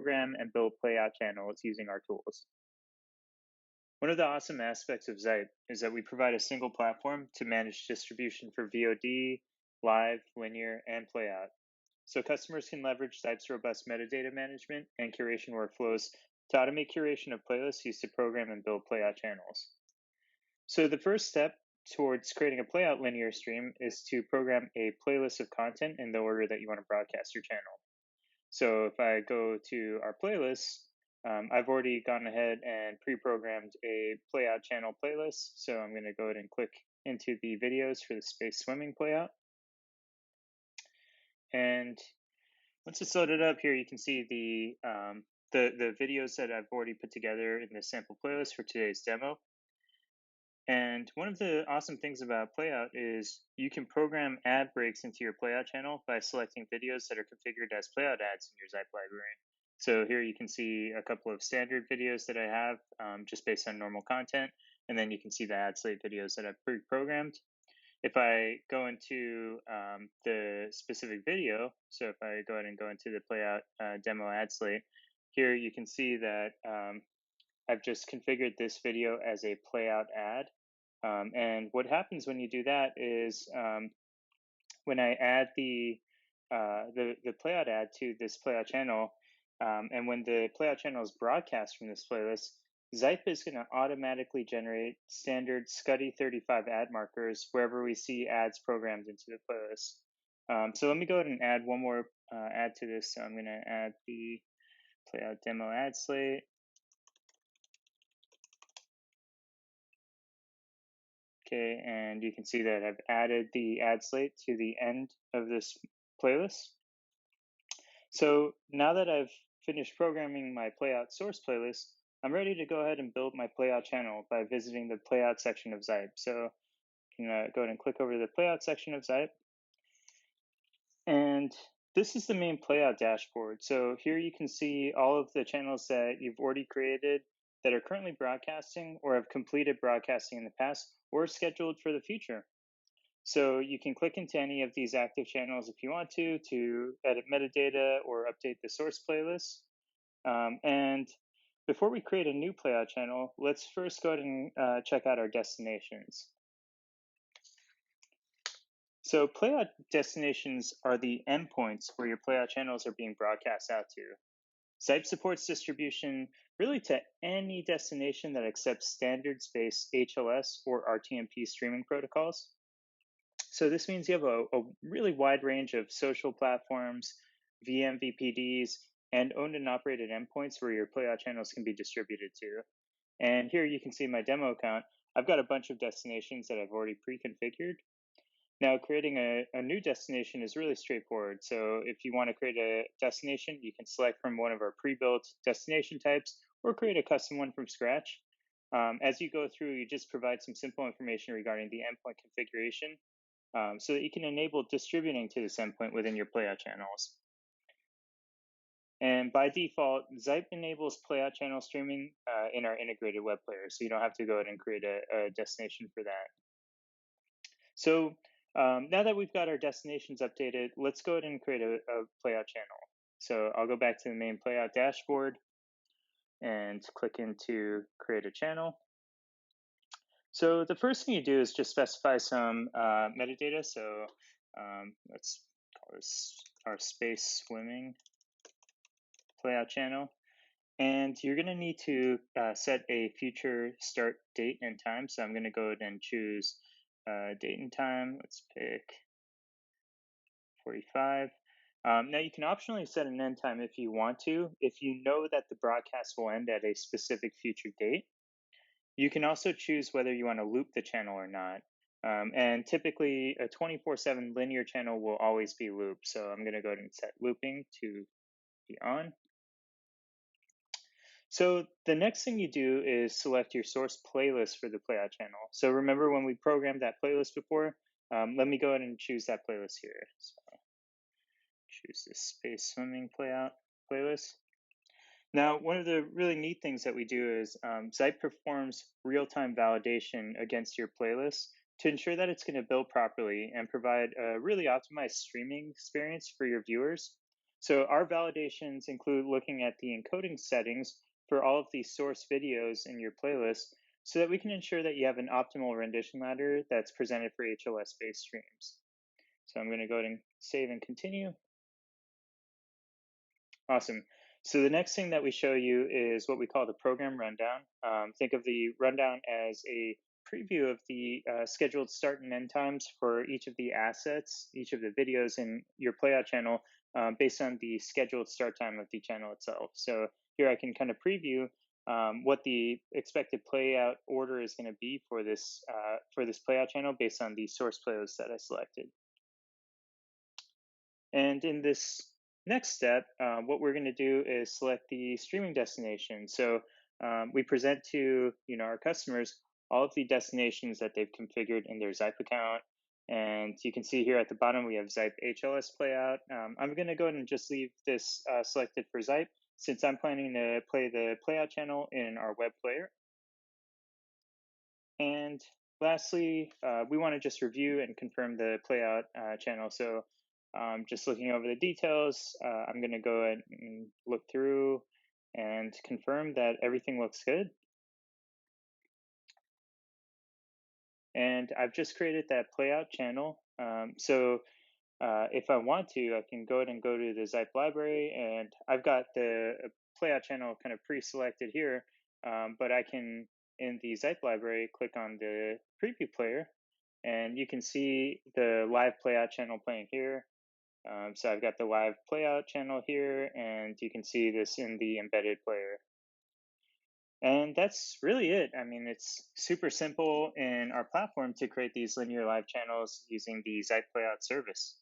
program and build playout channels using our tools. One of the awesome aspects of Zype is that we provide a single platform to manage distribution for VOD, live, linear, and playout. So customers can leverage Zype's robust metadata management and curation workflows to automate curation of playlists used to program and build playout channels. So the first step towards creating a playout linear stream is to program a playlist of content in the order that you want to broadcast your channel. So if I go to our playlists, I've already gone ahead and pre-programmed a playout channel playlist. So I'm going to go ahead and click into the videos for the space swimming playout. And once it's loaded up here, you can see the videos that I've already put together in the sample playlist for today's demo. And one of the awesome things about Playout is you can program ad breaks into your Playout channel by selecting videos that are configured as Playout ads in your Zype library. So here you can see a couple of standard videos that I have just based on normal content, and then you can see the ad slate videos that I've pre-programmed. If I go into the specific video, so if I go ahead and go into the Playout demo ad slate, here you can see that I've just configured this video as a Playout ad. And what happens when you do that is when I add the playout ad to this playout channel, and when the playout channel is broadcast from this playlist, Zype is going to automatically generate standard Scuddy 35 ad markers wherever we see ads programmed into the playlist. So let me go ahead and add one more ad to this. So I'm going to add the playout demo ad slate. Okay, and you can see that I've added the ad slate to the end of this playlist. So now that I've finished programming my playout source playlist, I'm ready to go ahead and build my playout channel by visiting the playout section of Zype. So you can go ahead and click over the playout section of Zype. And this is the main playout dashboard. So here you can see all of the channels that you've already created that are currently broadcasting or have completed broadcasting in the past or scheduled for the future. So you can click into any of these active channels if you want to edit metadata or update the source playlist. And before we create a new playout channel, let's first go ahead and check out our destinations. So playout destinations are the endpoints where your playout channels are being broadcast out to. Zype supports distribution really to any destination that accepts standard space HLS or RTMP streaming protocols. So this means you have a really wide range of social platforms, vMVPDs, and owned and operated endpoints where your playout channels can be distributed to. And here you can see my demo account. I've got a bunch of destinations that I've already pre-configured. Now, creating a new destination is really straightforward. So if you want to create a destination, you can select from one of our pre-built destination types or create a custom one from scratch. As you go through, you just provide some simple information regarding the endpoint configuration so that you can enable distributing to this endpoint within your playout channels. And by default, Zype enables playout channel streaming in our integrated web player, so you don't have to go ahead and create a destination for that. So now that we've got our destinations updated, let's go ahead and create a playout channel. So I'll go back to the main playout dashboard and click into create a channel. So the first thing you do is just specify some metadata. So let's call this our space swimming playout channel. And you're going to need to set a future start date and time. So I'm going to go ahead and choose date and time. Let's pick 45. Now you can optionally set an end time if you want to. If you know that the broadcast will end at a specific future date, you can also choose whether you want to loop the channel or not. And typically a 24/7 linear channel will always be looped. So I'm going to go ahead and set looping to be on. So the next thing you do is select your source playlist for the playout channel. So remember when we programmed that playlist before? Let me go ahead and choose that playlist here. So choose this space swimming playlist. Now, one of the really neat things that we do is Zype performs real-time validation against your playlist to ensure that it's going to build properly and provide a really optimized streaming experience for your viewers. So our validations include looking at the encoding settings for all of the source videos in your playlist so that we can ensure that you have an optimal rendition ladder that's presented for HLS-based streams. So I'm going to go ahead and save and continue. Awesome. So the next thing that we show you is what we call the program rundown. Think of the rundown as a preview of the scheduled start and end times for each of the assets, each of the videos in your playout channel based on the scheduled start time of the channel itself. So here I can kind of preview what the expected playout order is going to be for this playout channel based on the source playlist that I selected. And in this next step, what we're going to do is select the streaming destination. So we present to our customers all of the destinations that they've configured in their Zype account. And you can see here at the bottom, we have Zype HLS playout. I'm going to go ahead and just leave this selected for Zype since I'm planning to play the playout channel in our web player. And lastly, we want to just review and confirm the playout channel. So just looking over the details, I'm going to go ahead and look through and confirm that everything looks good. And I've just created that playout channel. If I want to, I can go ahead and go to the Zype library, and I've got the playout channel kind of pre-selected here, but I can, in the Zype library, click on the preview player, and you can see the live playout channel playing here. So I've got the live playout channel here, and you can see this in the embedded player. And that's really it. I mean, it's super simple in our platform to create these linear live channels using the Zype playout service.